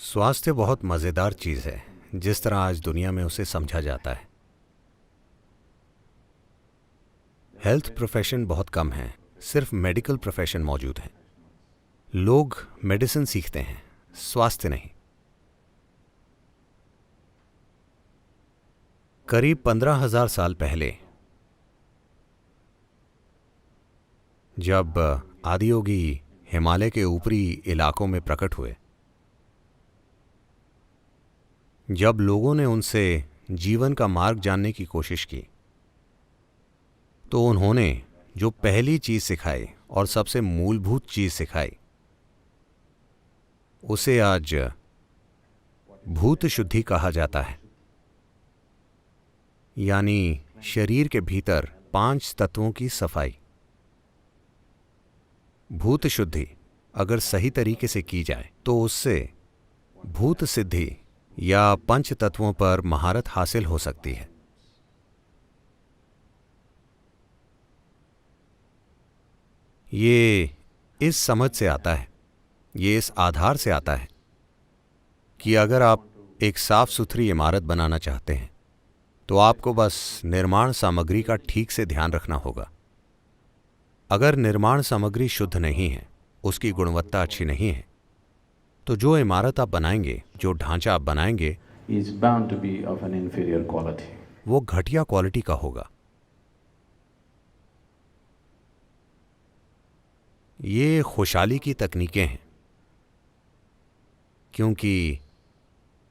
स्वास्थ्य बहुत मज़ेदार चीज़ है, जिस तरह आज दुनिया में उसे समझा जाता है। हेल्थ प्रोफेशन बहुत कम हैं, सिर्फ मेडिकल प्रोफेशन मौजूद हैं। लोग मेडिसिन सीखते हैं, स्वास्थ्य नहीं। करीब 15,000 साल पहले जब आदियोगी हिमालय के ऊपरी इलाकों में प्रकट हुए, जब लोगों ने उनसे जीवन का मार्ग जानने की कोशिश की, तो उन्होंने जो पहली चीज सिखाई और सबसे मूलभूत चीज सिखाई, उसे आज भूत शुद्धि कहा जाता है। यानी शरीर के भीतर 5 तत्वों की सफाई। भूत शुद्धि अगर सही तरीके से की जाए तो उससे भूत सिद्धि या पंच तत्वों पर महारत हासिल हो सकती है। ये इस समझ से आता है, ये इस आधार से आता है कि अगर आप एक साफ सुथरी इमारत बनाना चाहते हैं तो आपको बस निर्माण सामग्री का ठीक से ध्यान रखना होगा। अगर निर्माण सामग्री शुद्ध नहीं है, उसकी गुणवत्ता अच्छी नहीं है, तो जो इमारत आप बनाएंगे, जो ढांचा आप बनाएंगे, is bound to be of an inferior quality. वो घटिया क्वालिटी का होगा। ये खुशहाली की तकनीकें हैं, क्योंकि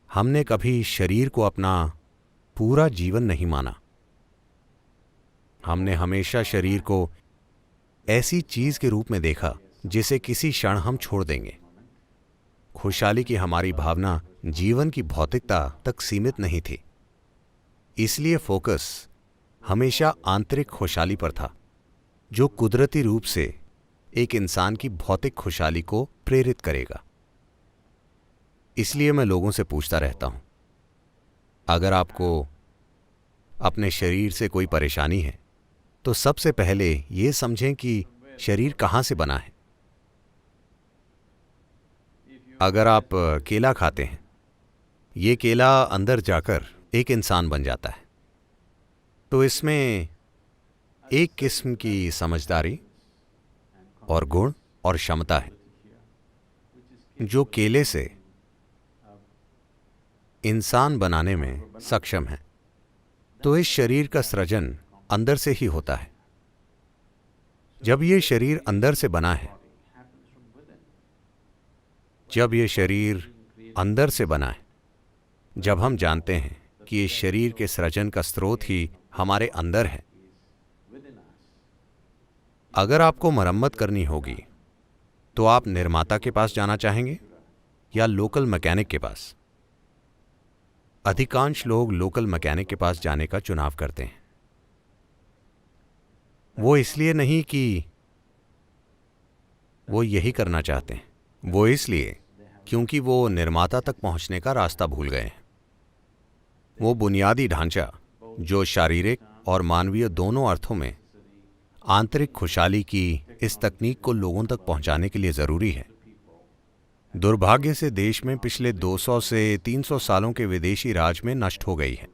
हमने कभी शरीर को अपना पूरा जीवन नहीं माना। हमने हमेशा शरीर को ऐसी चीज के रूप में देखा जिसे किसी क्षण हम छोड़ देंगे। खुशहाली की हमारी भावना जीवन की भौतिकता तक सीमित नहीं थी, इसलिए फोकस हमेशा आंतरिक खुशहाली पर था, जो कुदरती रूप से एक इंसान की भौतिक खुशहाली को प्रेरित करेगा। इसलिए मैं लोगों से पूछता रहता हूं, अगर आपको अपने शरीर से कोई परेशानी है तो सबसे पहले ये समझें कि शरीर कहाँ से बना है। अगर आप केला खाते हैं, ये केला अंदर जाकर एक इंसान बन जाता है, तो इसमें एक किस्म की समझदारी और गुण और क्षमता है जो केले से इंसान बनाने में सक्षम है। तो इस शरीर का सृजन अंदर से ही होता है। जब ये शरीर अंदर से बना है, जब ये शरीर अंदर से बना है, जब हम जानते हैं कि इस शरीर के सृजन का स्रोत ही हमारे अंदर है, अगर आपको मरम्मत करनी होगी तो आप निर्माता के पास जाना चाहेंगे या लोकल मैकेनिक के पास? अधिकांश लोग लोकल मैकेनिक के पास जाने का चुनाव करते हैं। वो इसलिए नहीं कि वो यही करना चाहते हैं, वो इसलिए क्योंकि वो निर्माता तक पहुंचने का रास्ता भूल गए हैं। वो बुनियादी ढांचा जो शारीरिक और मानवीय दोनों अर्थों में आंतरिक खुशहाली की इस तकनीक को लोगों तक पहुंचाने के लिए जरूरी है। दुर्भाग्य से देश में पिछले 200 से 300 सालों के विदेशी राज में नष्ट हो गई है।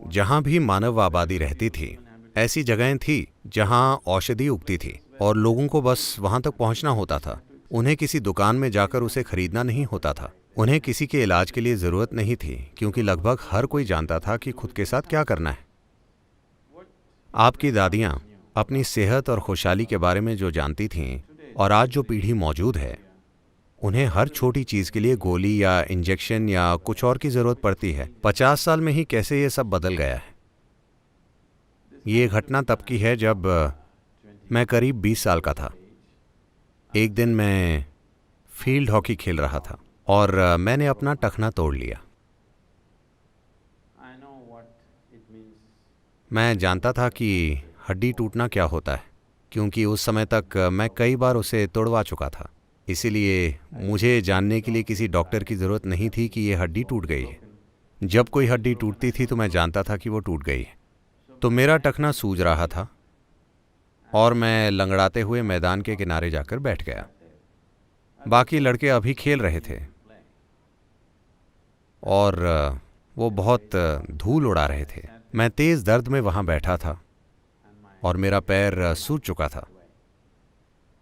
जहां भी मानव आबादी रहती थी, ऐसी जगहें थी जहां औषधि उगती थी और लोगों को बस वहां तक पहुंचना होता था। उन्हें किसी दुकान में जाकर उसे खरीदना नहीं होता था। उन्हें किसी के इलाज के लिए जरूरत नहीं थी, क्योंकि लगभग हर कोई जानता था कि खुद के साथ क्या करना है। आपकी दादियां अपनी सेहत और खुशहाली के बारे में जो जानती थीं, और आज जो पीढ़ी मौजूद है, उन्हें हर छोटी चीज के लिए गोली या इंजेक्शन या कुछ और की जरूरत पड़ती है। 50 साल में ही कैसे ये सब बदल गया है। ये घटना तब की है जब मैं करीब 20 साल का था। एक दिन मैं फील्ड हॉकी खेल रहा था और मैंने अपना टखना तोड़ लिया। मैं जानता था कि हड्डी टूटना क्या होता है, क्योंकि उस समय तक मैं कई बार उसे तोड़वा चुका था। इसीलिए मुझे जानने के लिए किसी डॉक्टर की ज़रूरत नहीं थी कि ये हड्डी टूट गई है। जब कोई हड्डी टूटती थी तो मैं जानता था कि वो टूट गई है। तो मेरा टखना सूज रहा था और मैं लंगड़ाते हुए मैदान के किनारे जाकर बैठ गया। बाकी लड़के अभी खेल रहे थे और वो बहुत धूल उड़ा रहे थे। मैं तेज दर्द में वहां बैठा था और मेरा पैर सूज चुका था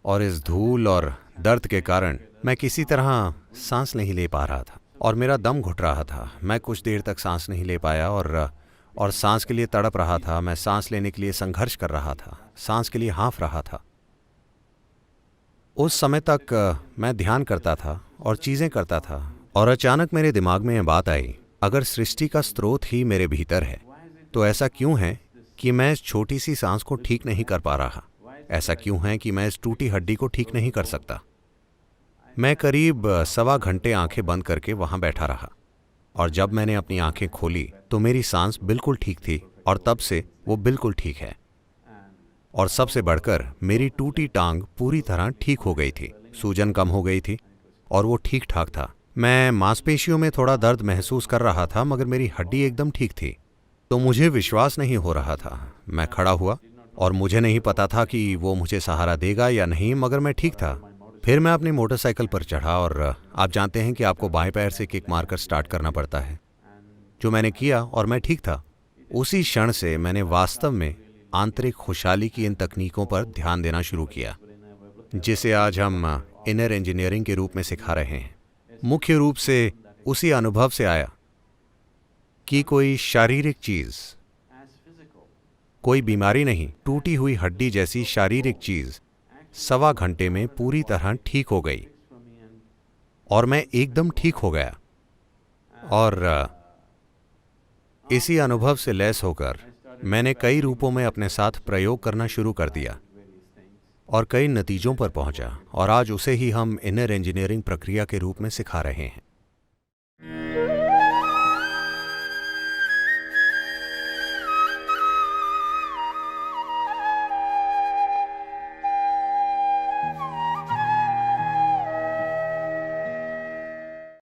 और इस धूल और दर्द के कारण मैं किसी तरह सांस नहीं ले पा रहा था और मेरा दम घुट रहा था। मैं कुछ देर तक सांस नहीं ले पाया और सांस के लिए तड़प रहा था। मैं सांस लेने के लिए संघर्ष कर रहा था, सांस के लिए हाँफ रहा था। उस समय तक मैं ध्यान करता था और चीजें करता था और अचानक मेरे दिमाग में यह बात आई, अगर सृष्टि का स्रोत ही मेरे भीतर है तो ऐसा क्यों है कि मैं इस छोटी सी सांस को ठीक नहीं कर पा रहा? ऐसा क्यों है कि मैं इस टूटी हड्डी को ठीक नहीं कर सकता? मैं करीब 1.25 घंटे आंखें बंद करके वहां बैठा रहा और जब मैंने अपनी आंखें खोली तो मेरी सांस बिल्कुल ठीक थी और तब से वो बिल्कुल ठीक है। और सबसे बढ़कर मेरी टूटी टांग पूरी तरह ठीक हो गई थी, सूजन कम हो गई थी और वो ठीक ठाक था। मैं मांसपेशियों में थोड़ा दर्द महसूस कर रहा था मगर मेरी हड्डी एकदम ठीक थी। तो मुझे विश्वास नहीं हो रहा था। मैं खड़ा हुआ और मुझे नहीं पता था कि वो मुझे सहारा देगा या नहीं, मगर मैं ठीक था। फिर मैं अपनी मोटरसाइकिल पर चढ़ा और आप जानते हैं कि आपको बाएं पैर से किक मारकर स्टार्ट करना पड़ता है, जो मैंने किया और मैं ठीक था। उसी क्षण से मैंने वास्तव में आंतरिक खुशहाली की इन तकनीकों पर ध्यान देना शुरू किया, जिसे आज हम इनर इंजीनियरिंग के रूप में सिखा रहे हैं। मुख्य रूप से उसी अनुभव से आया कि कोई शारीरिक चीज, कोई बीमारी नहीं, टूटी हुई हड्डी जैसी शारीरिक चीज 1.25 घंटे में पूरी तरह ठीक हो गई और मैं एकदम ठीक हो गया। और इसी अनुभव से लैस होकर मैंने कई रूपों में अपने साथ प्रयोग करना शुरू कर दिया और कई नतीजों पर पहुंचा और आज उसे ही हम इनर इंजीनियरिंग प्रक्रिया के रूप में सिखा रहे हैं।